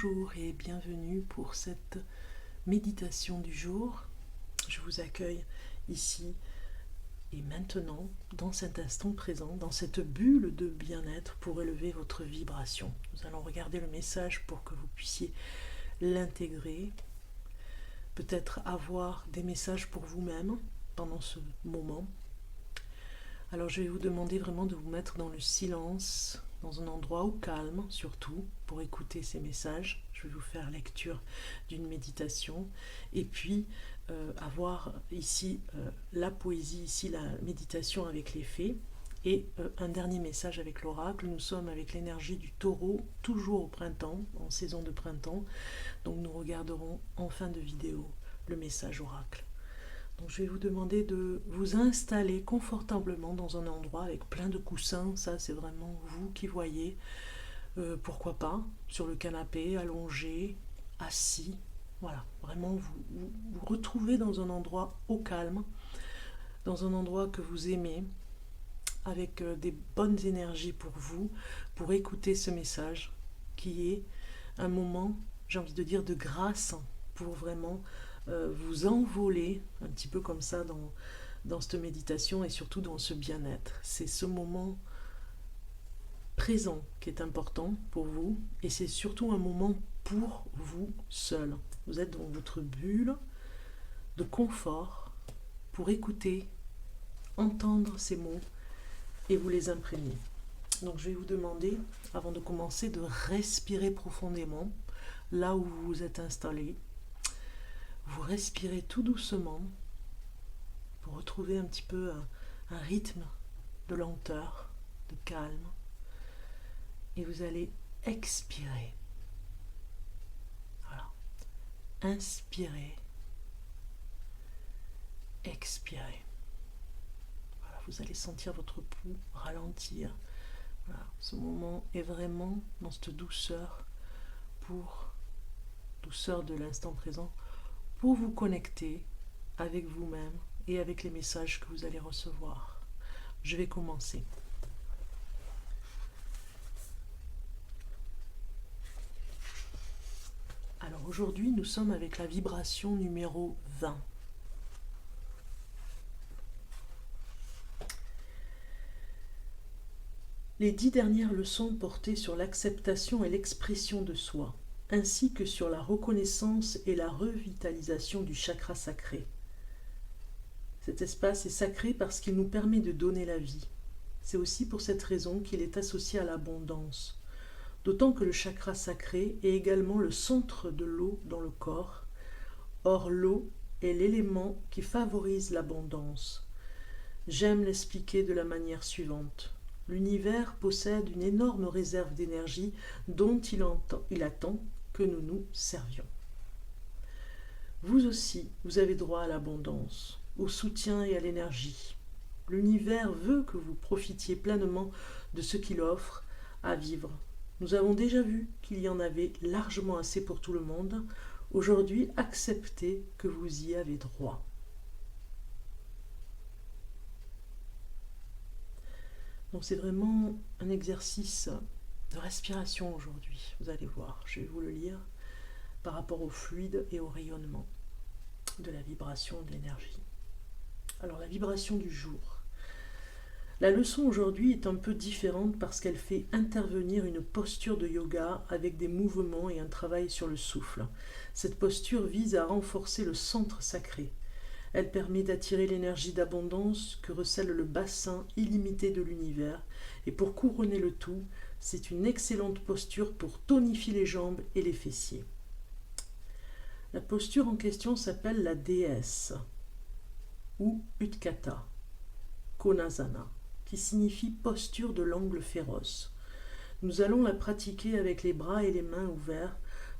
Bonjour et bienvenue pour cette méditation du jour. Je vous accueille ici et maintenant, dans cet instant présent, dans cette bulle de bien-être pour élever votre vibration. Nous allons regarder le message pour que vous puissiez l'intégrer, peut-être avoir des messages pour vous-même pendant ce moment. Alors je vais vous demander vraiment de vous mettre dans le silence, dans un endroit au calme surtout, pour écouter ces messages. Je vais vous faire lecture d'une méditation et puis avoir ici la poésie, ici la méditation avec les fées et un dernier message avec l'oracle. Nous sommes avec l'énergie du taureau, toujours au printemps, en saison de printemps, donc nous regarderons en fin de vidéo le message oracle. Donc je vais vous demander de vous installer confortablement dans un endroit avec plein de coussins, ça c'est vraiment vous qui voyez, pourquoi pas, sur le canapé, allongé, assis, voilà, vraiment vous retrouvez dans un endroit au calme, dans un endroit que vous aimez, avec des bonnes énergies pour vous, pour écouter ce message qui est un moment, j'ai envie de dire, de grâce pour vraiment vous envoler un petit peu comme ça dans cette méditation et surtout dans ce bien-être. C'est ce moment présent qui est important pour vous et c'est surtout un moment pour vous seul. Vous êtes dans votre bulle de confort pour écouter, entendre ces mots et vous les imprégner. Donc je vais vous demander, avant de commencer, de respirer profondément là où vous vous êtes installé. Vous respirez tout doucement pour retrouver un petit peu un rythme de lenteur, de calme. Et vous allez expirer. Voilà. Inspirez. Expirez. Voilà. Vous allez sentir votre pouls ralentir. Voilà. Ce moment est vraiment dans cette douceur de l'instant présent, pour vous connecter avec vous-même et avec les messages que vous allez recevoir. Je vais commencer. Alors aujourd'hui, nous sommes avec la vibration numéro 20. Les 10 dernières leçons portaient sur l'acceptation et l'expression de soi, ainsi que sur la reconnaissance et la revitalisation du chakra sacré. Cet espace est sacré parce qu'il nous permet de donner la vie. C'est aussi pour cette raison qu'il est associé à l'abondance, d'autant que le chakra sacré est également le centre de l'eau dans le corps. Or, l'eau est l'élément qui favorise l'abondance. J'aime l'expliquer de la manière suivante. L'univers possède une énorme réserve d'énergie dont il attend que nous nous servions. Vous aussi, vous avez droit à l'abondance, au soutien et à l'énergie. L'univers veut que vous profitiez pleinement de ce qu'il offre à vivre. Nous avons déjà vu qu'il y en avait largement assez pour tout le monde. Aujourd'hui, acceptez que vous y avez droit. Donc c'est vraiment un exercice de respiration aujourd'hui. Vous allez voir, je vais vous le lire par rapport au fluide et au rayonnement de la vibration de l'énergie. Alors la vibration du jour. La leçon aujourd'hui est un peu différente parce qu'elle fait intervenir une posture de yoga avec des mouvements et un travail sur le souffle. Cette posture vise à renforcer le centre sacré. Elle permet d'attirer l'énergie d'abondance que recèle le bassin illimité de l'univers. Et pour couronner le tout, c'est une excellente posture pour tonifier les jambes et les fessiers. La posture en question s'appelle la déesse ou Utkata Konasana, qui signifie posture de l'angle féroce. Nous allons la pratiquer avec les bras et les mains ouverts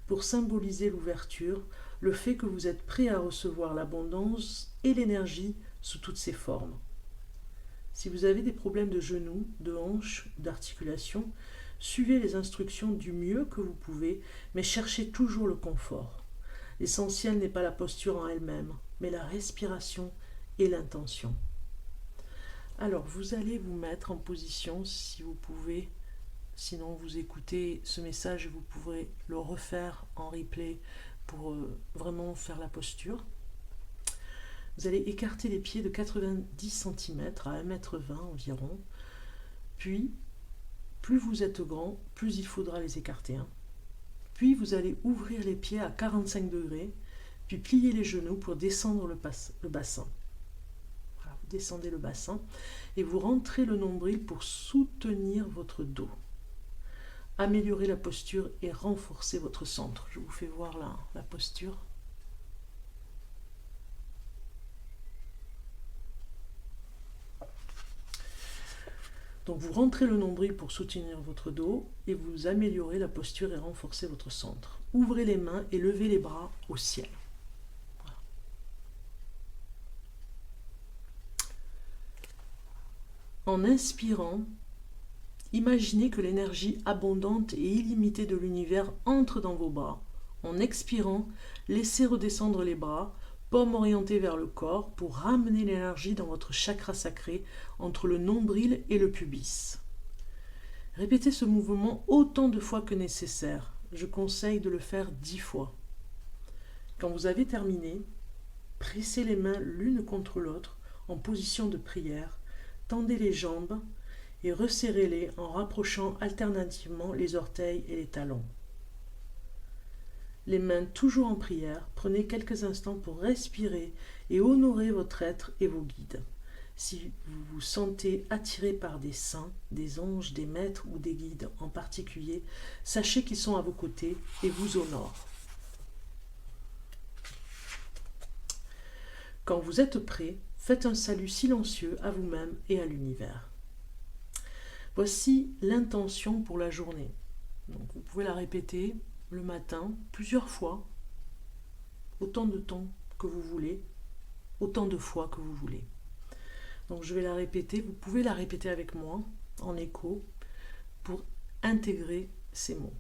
pour symboliser l'ouverture, le fait que vous êtes prêt à recevoir l'abondance et l'énergie sous toutes ses formes. Si vous avez des problèmes de genoux, de hanches, d'articulation, suivez les instructions du mieux que vous pouvez, mais cherchez toujours le confort. L'essentiel n'est pas la posture en elle-même, mais la respiration et l'intention. Alors, vous allez vous mettre en position, si vous pouvez, Sinon, vous écoutez ce message et vous pourrez le refaire en replay pour vraiment faire la posture. Vous allez écarter les pieds de 90 cm à 1,20 m environ. Puis, plus vous êtes grand, plus il faudra les écarter. Puis, vous allez ouvrir les pieds à 45 degrés, puis plier les genoux pour descendre le bassin. Voilà, vous descendez le bassin et vous rentrez le nombril pour soutenir votre dos. Améliorer la posture et renforcer votre centre. Je vous fais voir la posture. Donc vous rentrez le nombril pour soutenir votre dos et vous améliorez la posture et renforcer votre centre. Ouvrez les mains et levez les bras au ciel. Voilà. En inspirant, imaginez que l'énergie abondante et illimitée de l'univers entre dans vos bras. En expirant, laissez redescendre les bras, paume orientée vers le corps pour ramener l'énergie dans votre chakra sacré entre le nombril et le pubis. Répétez ce mouvement autant de fois que nécessaire. Je conseille de le faire 10 fois. Quand vous avez terminé, pressez les mains l'une contre l'autre en position de prière, tendez les jambes et resserrez-les en rapprochant alternativement les orteils et les talons. Les mains toujours en prière, prenez quelques instants pour respirer et honorer votre être et vos guides. Si vous vous sentez attiré par des saints, des anges, des maîtres ou des guides en particulier, sachez qu'ils sont à vos côtés et vous honorent. Quand vous êtes prêt, faites un salut silencieux à vous-même et à l'univers. Voici l'intention pour la journée. Donc vous pouvez la répéter le matin, plusieurs fois, autant de temps que vous voulez, autant de fois que vous voulez. Donc je vais la répéter, vous pouvez la répéter avec moi, en écho, pour intégrer ces mots.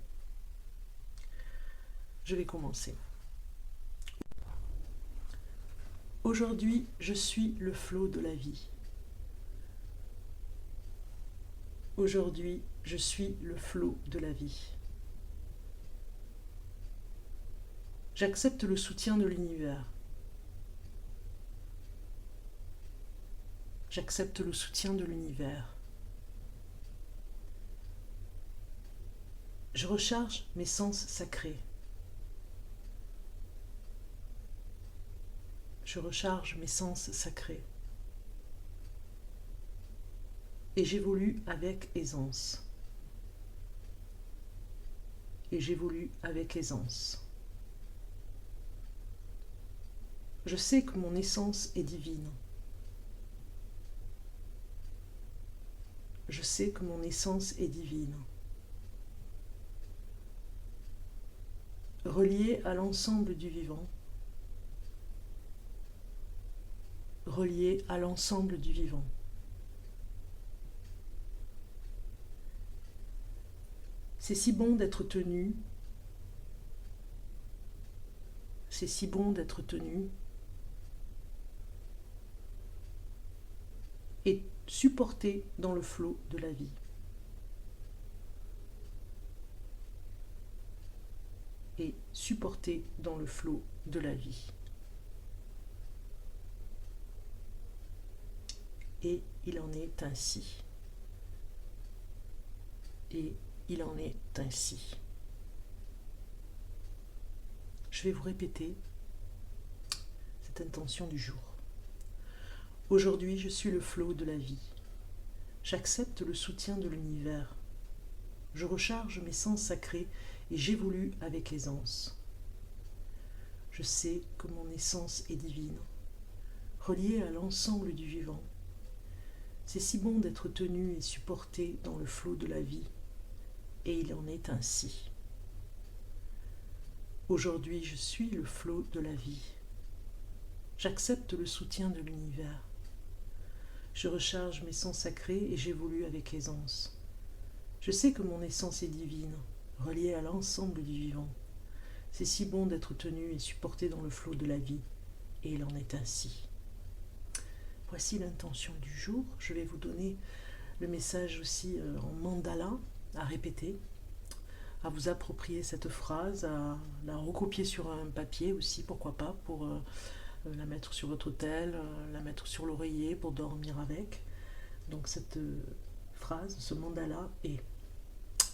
Je vais commencer. Aujourd'hui, je suis le flot de la vie. Aujourd'hui, je suis le flot de la vie. J'accepte le soutien de l'univers. J'accepte le soutien de l'univers. Je recharge mes sens sacrés. Je recharge mes sens sacrés. Et j'évolue avec aisance. Et j'évolue avec aisance. Je sais que mon essence est divine. Je sais que mon essence est divine. Reliée à l'ensemble du vivant. Reliée à l'ensemble du vivant. C'est si bon d'être tenu. C'est si bon d'être tenu. Et supporté dans le flot de la vie. Et supporté dans le flot de la vie. Et il en est ainsi. Et il en est ainsi. Je vais vous répéter cette intention du jour. Aujourd'hui, je suis le flot de la vie. J'accepte le soutien de l'univers. Je recharge mes sens sacrés et j'évolue avec aisance. Je sais que mon essence est divine, reliée à l'ensemble du vivant. C'est si bon d'être tenu et supporté dans le flot de la vie, et il en est ainsi. Aujourd'hui, je suis le flot de la vie. J'accepte le soutien de l'univers. Je recharge mes sens sacrés et j'évolue avec aisance. Je sais que mon essence est divine, reliée à l'ensemble du vivant. C'est si bon d'être tenu et supporté dans le flot de la vie, et il en est ainsi. Voici l'intention du jour. Je vais vous donner le message aussi en mandala. à répéter, à vous approprier cette phrase, à la recopier sur un papier aussi, pourquoi pas, pour la mettre sur votre autel, la mettre sur l'oreiller pour dormir avec. Donc cette phrase, ce mandala est: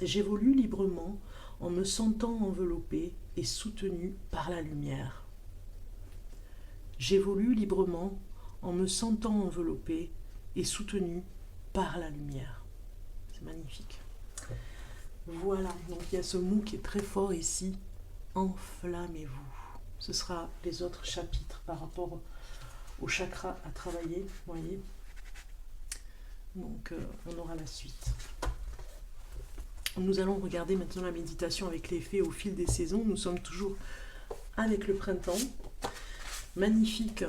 j'évolue librement en me sentant enveloppé et soutenu par la lumière. J'évolue librement en me sentant enveloppé et soutenu par la lumière. C'est magnifique. Voilà, donc il y a ce mot qui est très fort ici, enflammez-vous. Ce sera les autres chapitres par rapport au chakra à travailler, vous voyez. Donc on aura la suite. Nous allons regarder maintenant la méditation avec l'effet au fil des saisons. Nous sommes toujours avec le printemps. Magnifique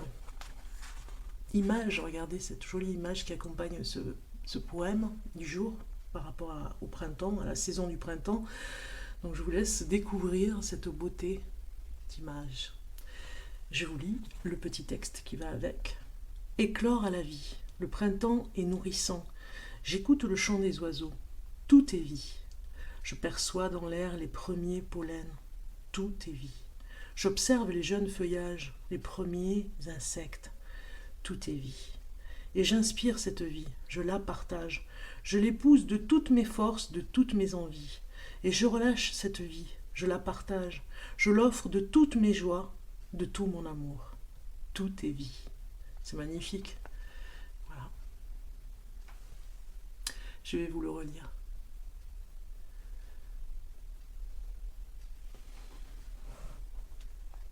image, regardez cette jolie image qui accompagne ce poème du jour par rapport au printemps, à la saison du printemps. Donc je vous laisse découvrir cette beauté d'image. Je vous lis le petit texte qui va avec. Éclore à la vie, le printemps est nourrissant. J'écoute le chant des oiseaux, tout est vie. Je perçois dans l'air les premiers pollens, tout est vie. J'observe les jeunes feuillages, les premiers insectes, tout est vie. Et j'inspire cette vie, je la partage, je l'épouse de toutes mes forces, de toutes mes envies. Et je relâche cette vie, je la partage, je l'offre de toutes mes joies, de tout mon amour. Tout est vie. C'est magnifique. Voilà. Je vais vous le relire.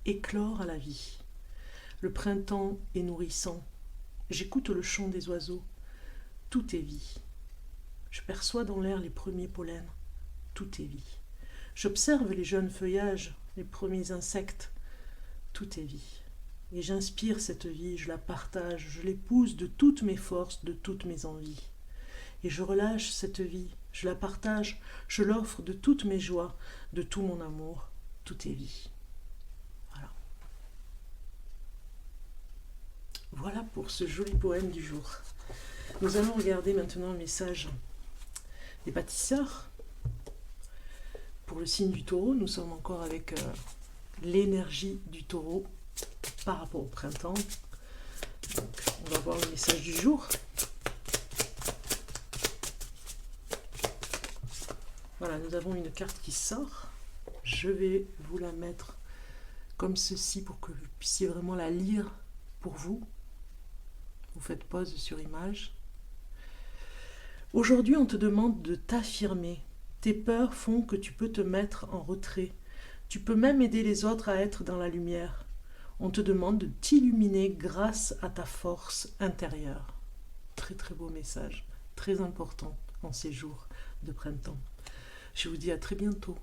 Éclore à la vie. Le printemps est nourrissant. J'écoute le chant des oiseaux. Tout est vie. Je perçois dans l'air les premiers pollens. Tout est vie. J'observe les jeunes feuillages, les premiers insectes. Tout est vie. Et j'inspire cette vie, je la partage, je l'épouse de toutes mes forces, de toutes mes envies. Et je relâche cette vie, je la partage, je l'offre de toutes mes joies, de tout mon amour. Tout est vie. Voilà pour ce joli poème du jour. Nous allons regarder maintenant le message des pâtisseurs. Pour le signe du taureau, nous sommes encore avec l'énergie du taureau par rapport au printemps. Donc, on va voir le message du jour. Voilà, nous avons une carte qui sort. Je vais vous la mettre comme ceci pour que vous puissiez vraiment la lire pour vous. Vous faites pause sur image. Aujourd'hui, on te demande de t'affirmer. Tes peurs font que tu peux te mettre en retrait. Tu peux même aider les autres à être dans la lumière. On te demande de t'illuminer grâce à ta force intérieure. Très très beau message, très important en ces jours de printemps. Je vous dis à très bientôt.